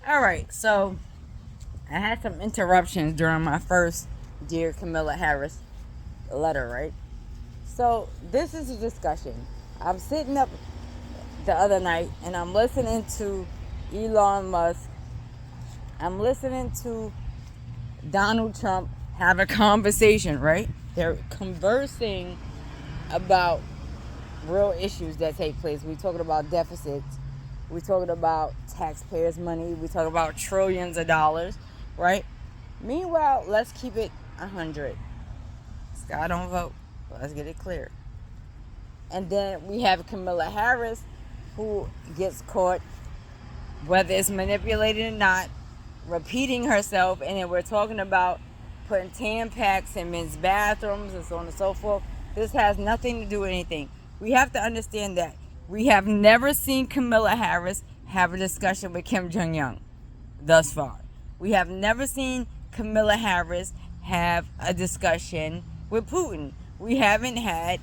All right, so I had some interruptions during my first Dear Camilla Harris letter, right? So this is a discussion. I'm sitting up the other night and I'm listening to Elon Musk. I'm listening to Donald Trump have a conversation, right? They're conversing about real issues that take place. We're talking about deficits. We're talking about taxpayers' money. We're talking about trillions of dollars, right? Meanwhile, let's keep it 100. Sky don't vote. Let's get it clear. And then we have Camilla Harris, who gets caught, whether it's manipulated or not, repeating herself. And then we're talking about putting Tampax in men's bathrooms and so on and so forth. This has nothing to do with anything. We have to understand that we have never seen Camilla Harris have a discussion with Kim Jong-un thus far. We have never seen Camilla Harris have a discussion with Putin. We haven't had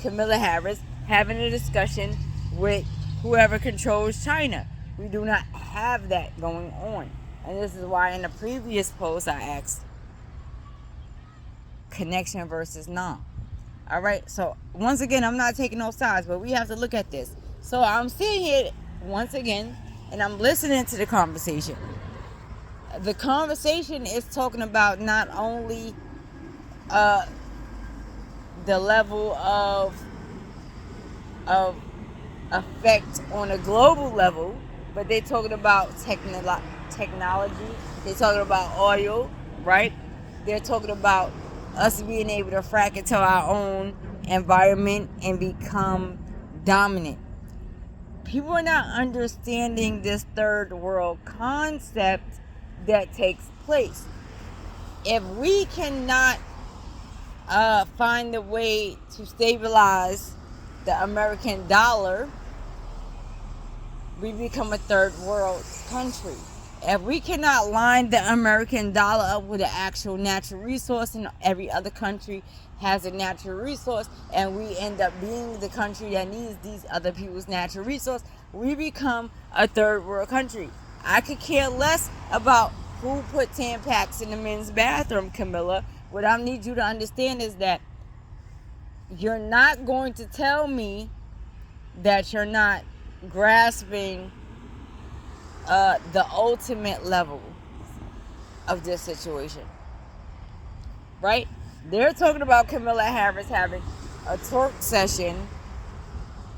Camilla Harris having a discussion with whoever controls China. We do not have that going on. And this is why in the previous post I asked connection versus non. All right, so once again, I'm not taking no sides, but we have to look at this. So I'm sitting here once again and I'm listening to the conversation. The conversation is talking about not only the level of effect on a global level, but they're talking about technology. They're talking about oil, right? They're talking about us being able to frack into our own environment and become dominant. People are not understanding this third world concept that takes place. If we cannot find a way to stabilize the American dollar, we become a third world country. If we cannot line the American dollar up with an actual natural resource, and every other country has a natural resource, and we end up being the country that needs these other people's natural resource, we become a third world country. I could care less about who put Tampax in the men's bathroom, Camilla. What I need you to understand is that you're not going to tell me that you're not grasping the ultimate level of this situation, right? They're talking about Camilla Harris having a talk session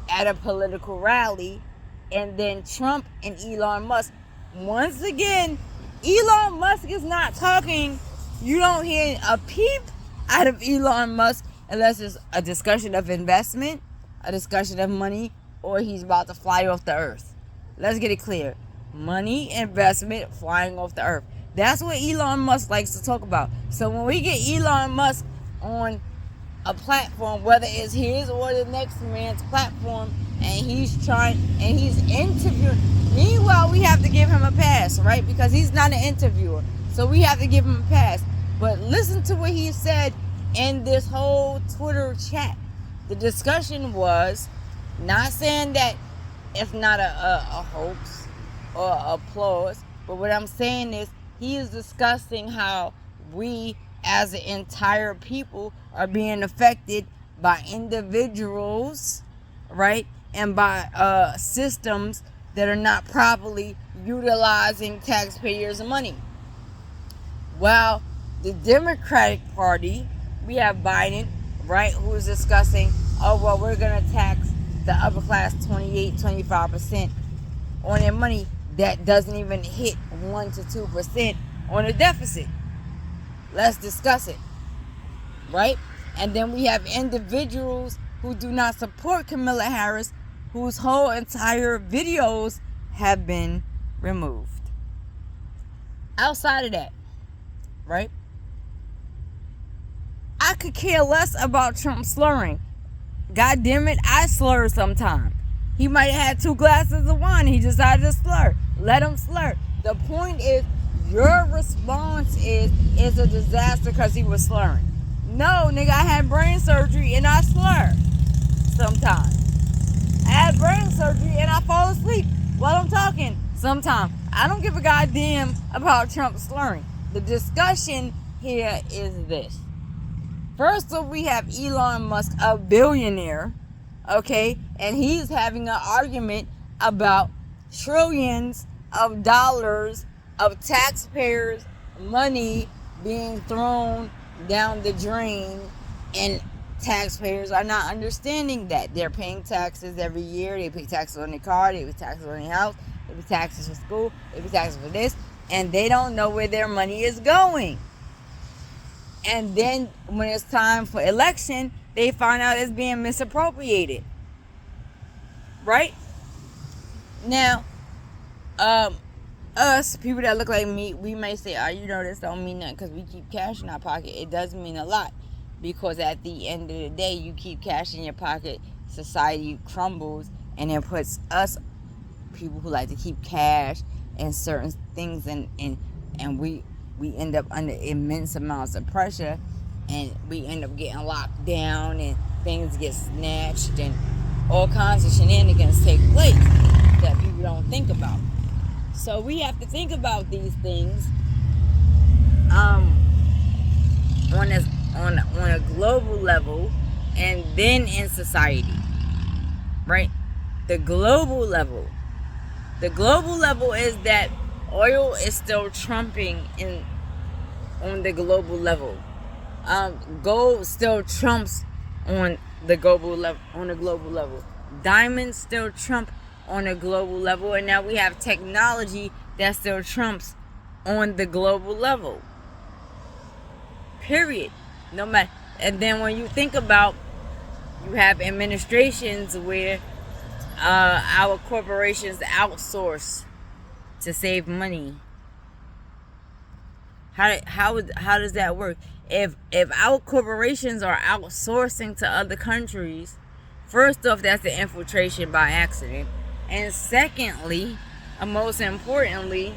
at a political rally, and then Trump and Elon Musk. Once again, Elon Musk is not talking. You don't hear a peep out of Elon Musk unless it's a discussion of investment, a discussion of money, or he's about to fly off the earth. Let's get it clear. Money, investment, flying off the earth. That's what Elon Musk likes to talk about. So when we get Elon Musk on a platform, whether it's his or the next man's platform, and he's interviewing. Meanwhile, we have to give him a pass, right? Because he's not an interviewer. So we have to give him a pass. But listen to what he said in this whole Twitter chat. The discussion was not saying that it's not a hoax or applause, but what I'm saying is he is discussing how we as an entire people are being affected by individuals, right? And by systems that are not properly utilizing taxpayers' money. While the Democratic Party, we have Biden, right, who is discussing, oh, well, we're going to tax the upper class 25% on their money that doesn't even hit 1 to 2% on a deficit. Let's discuss it, right? And then we have individuals who do not support Camilla Harris, whose whole entire videos have been removed. Outside of that, right? I could care less about Trump slurring. God damn it, I slur sometimes. He might have had 2 glasses of wine. He decided to slur. Let him slur. The point is, your response is a disaster because he was slurring. No, nigga, I had brain surgery and I slur sometimes. I had brain surgery and I fall asleep while I'm talking sometimes. I don't give a goddamn about Trump slurring. The discussion here is this. First off, we have Elon Musk, a billionaire, okay, and he's having an argument about trillions of dollars of taxpayers' money being thrown down the drain, and taxpayers are not understanding that. They're paying taxes every year. They pay taxes on their car, they pay taxes on their house, they pay taxes for school, they pay taxes for this, and they don't know where their money is going. And then when it's time for election, they find out it's being misappropriated. Right? Now, us, people that look like me, we may say, this don't mean nothing because we keep cash in our pocket. It does mean a lot, because at the end of the day, you keep cash in your pocket, society crumbles, and it puts us, people who like to keep cash and certain things, and we end up under immense amounts of pressure, and we end up getting locked down, and things get snatched, and all kinds of shenanigans take place that people don't think about. So we have to think about these things on a global level, and then in society, right? The global level is that oil is still trumping on the global level. Gold still trumps on the global level. Diamonds still trump on a global level, and now we have technology that still trumps on the global level. Period. No matter. And then when you think about, you have administrations where our corporations outsource to save money. How does that work? If our corporations are outsourcing to other countries, first off, that's an infiltration by accident. And secondly, and most importantly,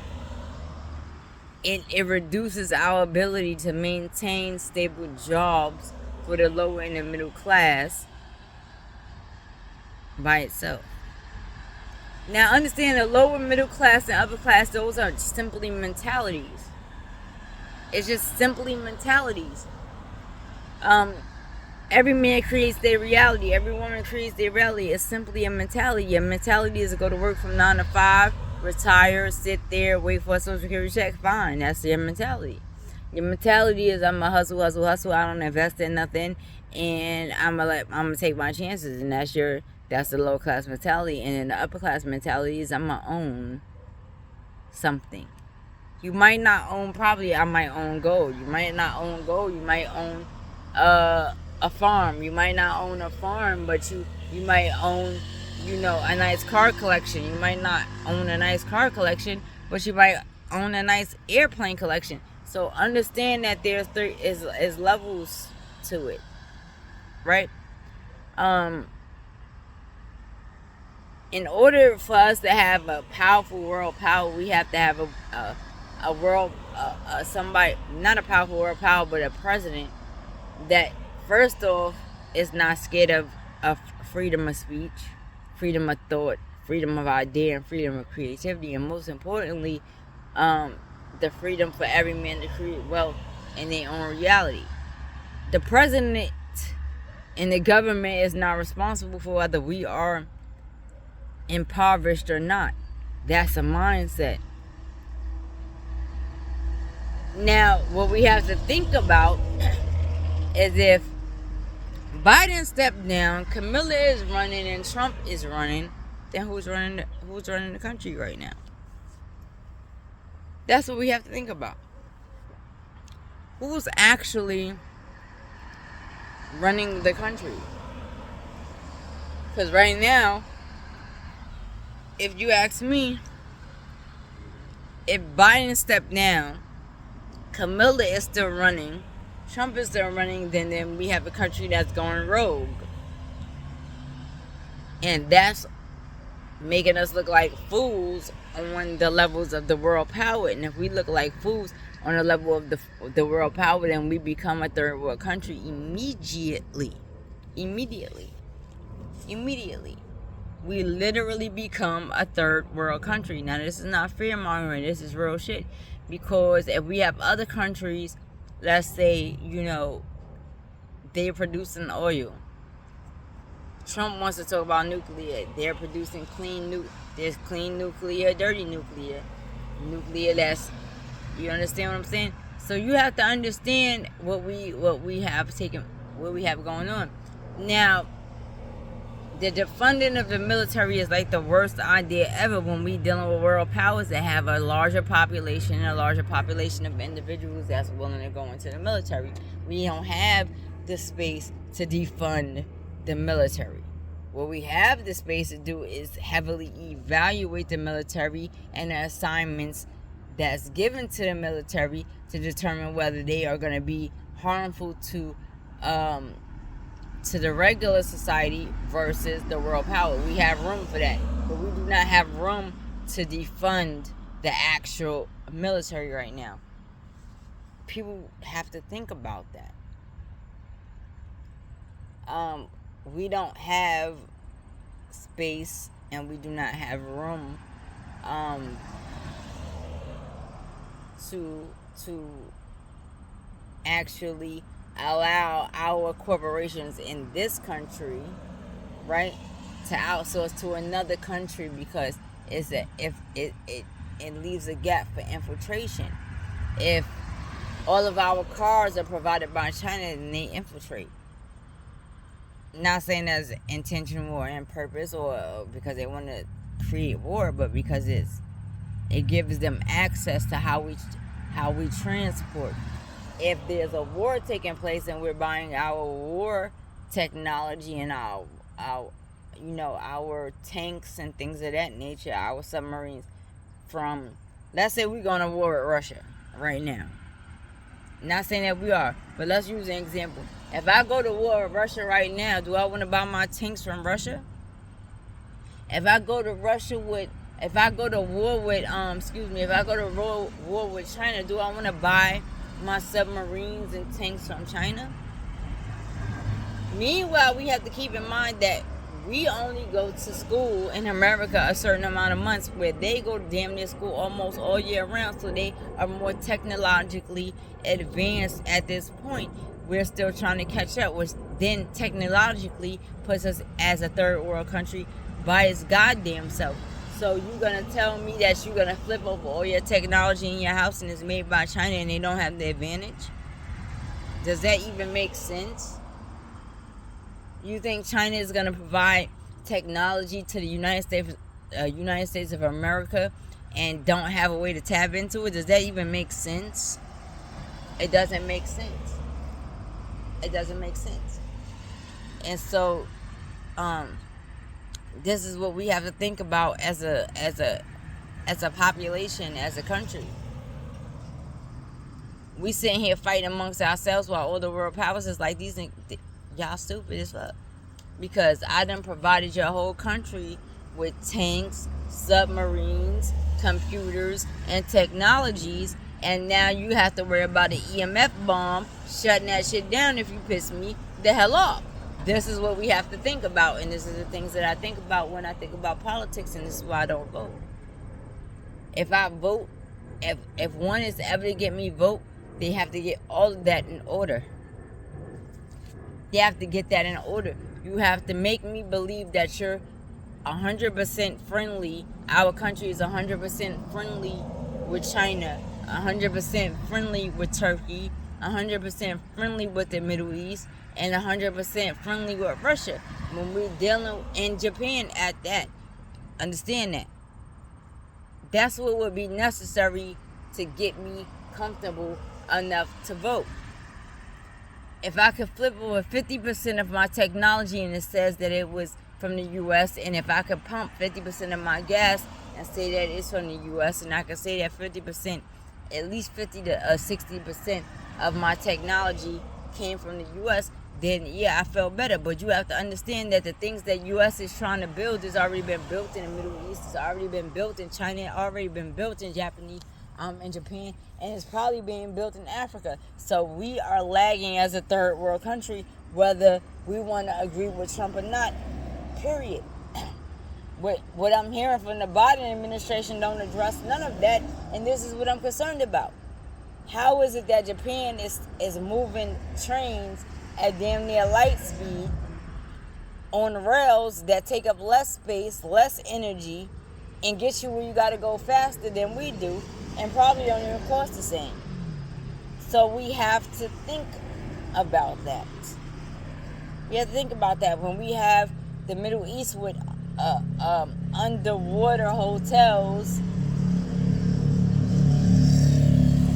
it reduces our ability to maintain stable jobs for the lower and the middle class by itself. Now, understand the lower middle class and upper class, those are simply mentalities. It's just simply mentalities. Every man creates their reality. Every woman creates their reality. It's simply a mentality. Your mentality is to go to work from 9 to 5, retire, sit there, wait for a social security check. Fine, that's your mentality. Your mentality is, I'm a hustle. I don't invest in nothing, and I'm gonna take my chances. And that's the low class mentality. And then the upper class mentality is, I'm gonna own something. You might not own property. I might own gold. You might not own gold. You might own a farm. You might not own a farm, but you might own, a nice car collection. You might not own a nice car collection, but you might own a nice airplane collection. So understand that there's is levels to it, right? In order for us to have a powerful world power, we have to have a world, somebody, not a powerful world power, but a president that, first off, is not scared of freedom of speech, freedom of thought, freedom of idea, and freedom of creativity, and most importantly, the freedom for every man to create wealth in their own reality. The president and the government is not responsible for whether we are impoverished or not. That's a mindset. Now, what we have to think about is, if Biden stepped down, Camilla is running, and Trump is running, then who's running the country right now? That's what we have to think about. Who's actually running the country? Because right now, if you ask me, if Biden stepped down, Camilla is still running, Trump is still running, then we have a country that's going rogue. And that's making us look like fools on the levels of the world power. And if we look like fools on the level of the world power, then we become a third world country immediately. we literally become a third world country. Now, this is not fear mongering, this is real shit. Because if we have other countries, let's say, they're producing oil. Trump wants to talk about nuclear. They're producing there's clean nuclear, dirty nuclear. Nuclear that's, you understand what I'm saying? So you have to understand what we have going on. Now, the defunding of the military is like the worst idea ever when we dealing with world powers that have a larger population and a larger population of individuals that's willing to go into the military. We don't have the space to defund the military. What we have the space to do is heavily evaluate the military and the assignments that's given to the military to determine whether they are going to be harmful to the regular society versus the world power. We have room for that, but we do not have room to defund the actual military right now. People have to think about that. We don't have space and we do not have room to actually allow our corporations in this country, right, to outsource to another country, because if it leaves a gap for infiltration. If all of our cars are provided by China, then they infiltrate. Not saying that's intentional or in purpose or because they want to create war, but because it gives them access to how we transport. If there's a war taking place and we're buying our war technology and our tanks and things of that nature, our submarines from, let's say we're going to war with Russia right now. Not saying that we are, but let's use an example. If I go to war with Russia right now, do I want to buy my tanks from Russia? If I go to war with China, do I want to buy my submarines and tanks from China? Meanwhile, we have to keep in mind that we only go to school in America a certain amount of months, where they go to damn near school almost all year round, so they are more technologically advanced at this point. We're still trying to catch up, which then technologically puts us as a third world country by its goddamn self. So you're going to tell me that you're going to flip over all your technology in your house and it's made by China and they don't have the advantage? Does that even make sense? You think China is going to provide technology to the United States of America and don't have a way to tap into it? Does that even make sense? It doesn't make sense. It doesn't make sense. And so, this is what we have to think about as a population, as a country. We sitting here fighting amongst ourselves while all the world powers is like, these y'all stupid as fuck. Because I done provided your whole country with tanks, submarines, computers, and technologies, and now you have to worry about an EMF bomb shutting that shit down if you piss me the hell off. This is what we have to think about, and this is the things that I think about when I think about politics, and this is why I don't vote. If I vote, if one is ever to get me vote, they have to get all of that in order. They have to get that in order. You have to make me believe that you're 100% friendly. Our country is 100% friendly with China, 100% friendly with Turkey, 100% friendly with the Middle East, and 100% friendly with Russia. When we're dealing in Japan at that, understand that. That's what would be necessary to get me comfortable enough to vote. If I could flip over 50% of my technology and it says that it was from the U.S., and if I could pump 50% of my gas and say that it's from the U.S., and I could say that 50%, at least 50 to 60% of my technology came from the U.S., then yeah, I felt better. But you have to understand that the things that U.S. is trying to build has already been built in the Middle East, it's already been built in China, it's already been built in Japan, and it's probably being built in Africa. So we are lagging as a third world country, whether we want to agree with Trump or not, period. What I'm hearing from the Biden administration don't address none of that, and this is what I'm concerned about. How is it that Japan is moving trains at damn near light speed on rails that take up less space, less energy, and get you where you got to go faster than we do, and probably don't even cost the same? So we have to think about that. We have to think about that when we have the Middle East with underwater hotels.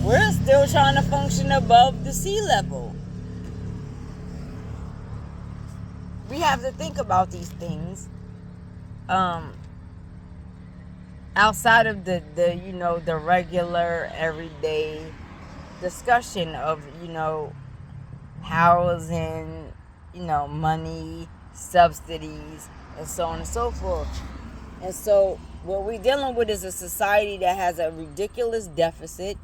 We're still trying to function above the sea level. We have to think about these things outside of the regular everyday discussion of housing, money, subsidies, and so on and so forth. And so what we're dealing with is a society that has a ridiculous deficit.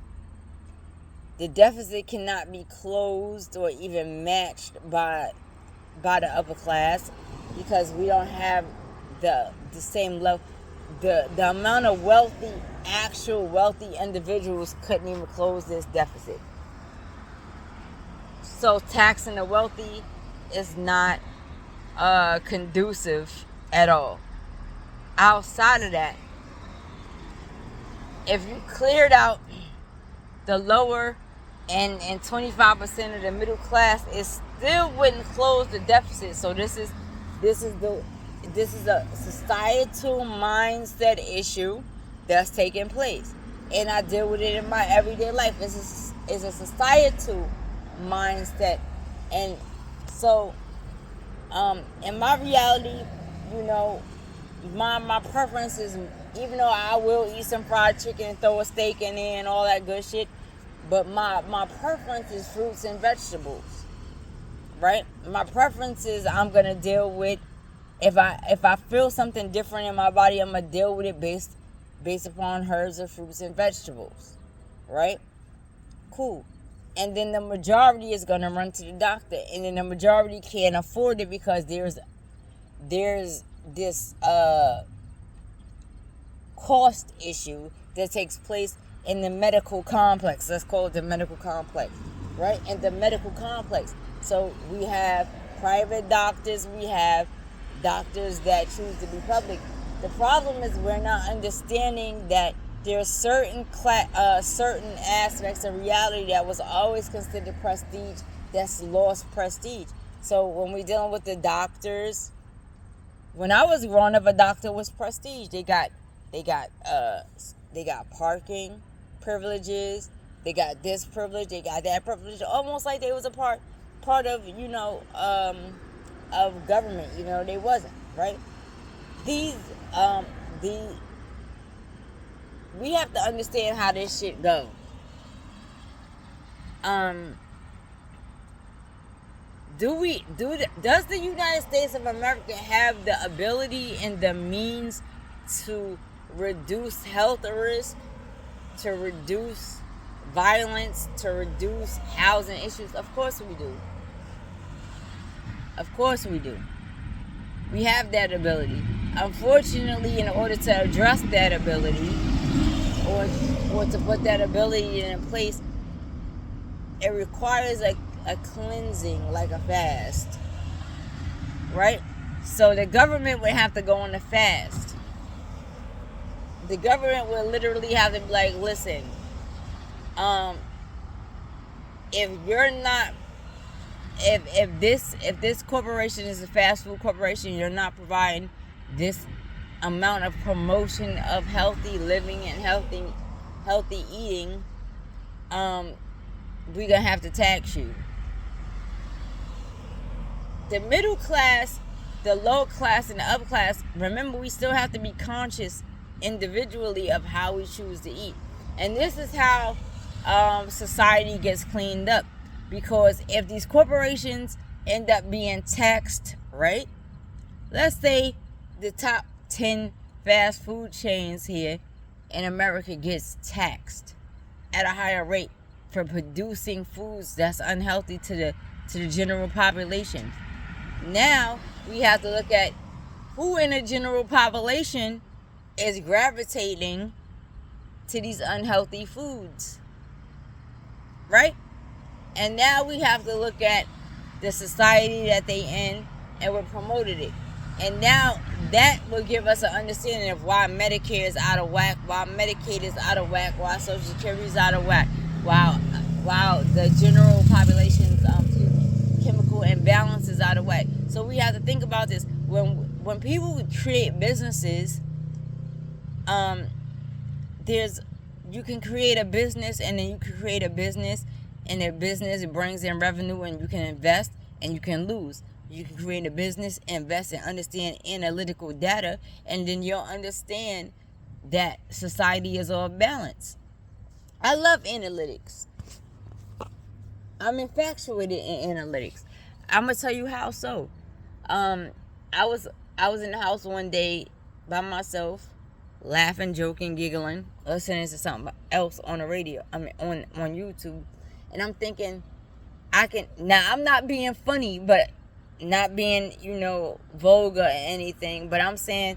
The deficit cannot be closed or even matched by the upper class, because we don't have the same level. The amount of actual wealthy individuals couldn't even close this deficit. So taxing the wealthy is not conducive at all. Outside of that, if you cleared out the lower and 25% of the middle class, it still wouldn't close the deficit. So this is a societal mindset issue that's taking place, and I deal with it in my everyday life. It's a societal mindset, and so in my reality, my preference is, even though I will eat some fried chicken and throw a steak in there and all that good shit, but my preference is fruits and vegetables, right? My preference is, I'm gonna deal with, if I feel something different in my body, I'm gonna deal with it based upon herbs or fruits and vegetables, right? Cool. And then the majority is gonna run to the doctor, and then the majority can't afford it because there's this cost issue that takes place in the medical complex. Let's call it the medical complex, right? In the medical complex. So we have private doctors, we have doctors that choose to be public. The problem is we're not understanding that there are certain aspects of reality that was always considered prestige that's lost prestige. So when we're dealing with the doctors, when I was growing up, a doctor was prestige. They got parking privileges. They got this privilege. They got that privilege. Almost like they was a part of of government. They wasn't, right. We have to understand how this shit go. Does the United States of America have the ability and the means to reduce health risk, to reduce violence, to reduce housing issues? Of course we do. Of course we do. We have that ability. Unfortunately, in order to address that ability, or to put that ability in place, it requires a cleansing, like a fast, right? So the government would have to go on a fast. The government would literally have to be like, listen, if this corporation is a fast food corporation, you're not providing this amount of promotion of healthy living and healthy eating, we're gonna have to tax you. The middle class, the low class, and the upper class, remember, we still have to be conscious individually of how we choose to eat. And this is how society gets cleaned up. Because if these corporations end up being taxed, right? Let's say the top 10 fast food chains here in America gets taxed at a higher rate for producing foods that's unhealthy to the general population. Now we have to look at who in the general population is gravitating to these unhealthy foods, right? And now we have to look at the society that they in, and we promoted it. And now that will give us an understanding of why Medicare is out of whack, why Medicaid is out of whack, why Social Security is out of whack, while the general population's chemical imbalance is out of whack. So we have to think about this. When people create businesses, you can create a business, and then you can create a business, and a business, it brings in revenue, and you can invest and you can lose. You can create a business, invest, and understand analytical data, and then you'll understand that society is off balance. I love analytics. I'm infatuated in analytics. I'm gonna tell you how so. I was in the house one day by myself, laughing, joking, giggling, listening to something else on the radio. on YouTube, and I'm thinking, I'm not being funny, but not being, vulgar or anything, but I'm saying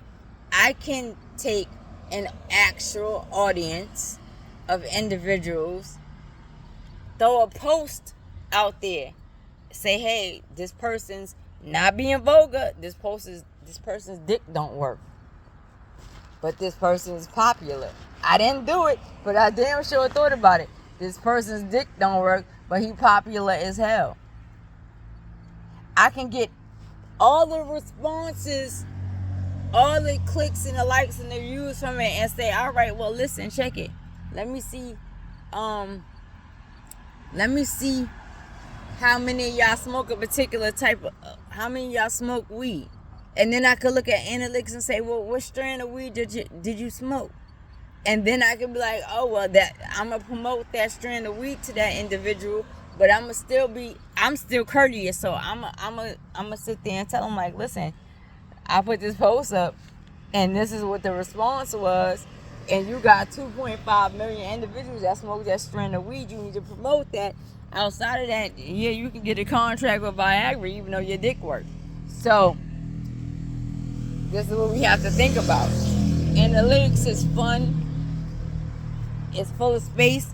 I can take an actual audience of individuals, throw a post out there, say, hey, this person's not being vulgar, this person's dick don't work, but this person's popular. I didn't do it, but I damn sure thought about it. This person's dick don't work, but he popular as hell. I can get all the responses, all the clicks and the likes and the views from it, and say, all right, well, listen, check it. Let me see how many of y'all smoke a particular type of, how many of y'all smoke weed? And then I could look at analytics and say, well, what strand of weed did you smoke? And then I could be like, oh, well, I'm going to promote that strand of weed to that individual, but I'm still courteous. So I'm going to sit there and tell them, like, listen, I put this post up, and this is what the response was, and you got 2.5 million individuals that smoke that strand of weed. You need to promote that. Outside of that, yeah, you can get a contract with Viagra, even though your dick works. So this is what we have to think about. Analytics is fun. It's full of space.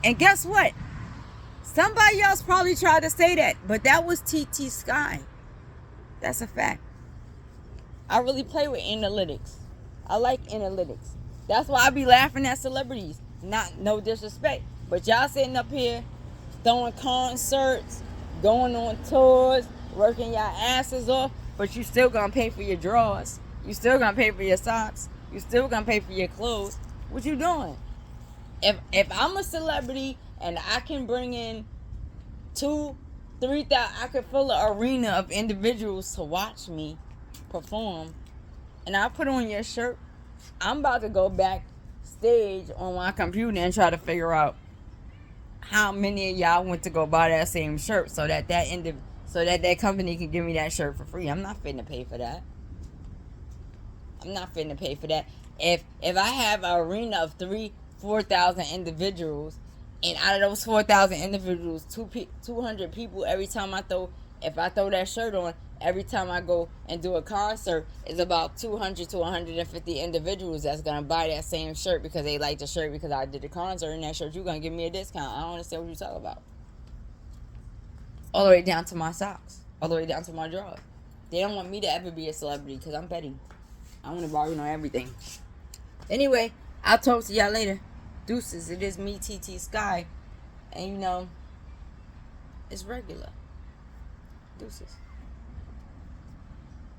And guess what? Somebody else probably tried to say that, but that was TT Sky. That's a fact. I really play with analytics. I like analytics. That's why I be laughing at celebrities. No disrespect, but y'all sitting up here throwing concerts, going on tours, working your asses off, but you still gonna pay for your drawers. You still gonna pay for your socks. You still gonna pay for your clothes. What you doing? If I'm a celebrity and I can bring in 2,000-3,000, I could fill an arena of individuals to watch me perform, and I put on your shirt, I'm about to go backstage on my computer and try to figure out how many of y'all went to go buy that same shirt so that that company can give me that shirt for free. I'm not finna pay for that. If I have an arena of 4,000 individuals, and out of those 4,000 individuals, 200 people every time if I throw that shirt on, every time I go and do a concert, it's about 200 to 150 individuals that's gonna buy that same shirt because they like the shirt because I did the concert in that shirt. You're gonna give me a discount. I don't understand what you're talking about. All the way down to my socks, all the way down to my drawers. They don't want me to ever be a celebrity because I'm petty. I want to bargain on everything. Anyway, I'll talk to y'all later. Deuces. It is me, TT Sky, and it's regular. Deuces.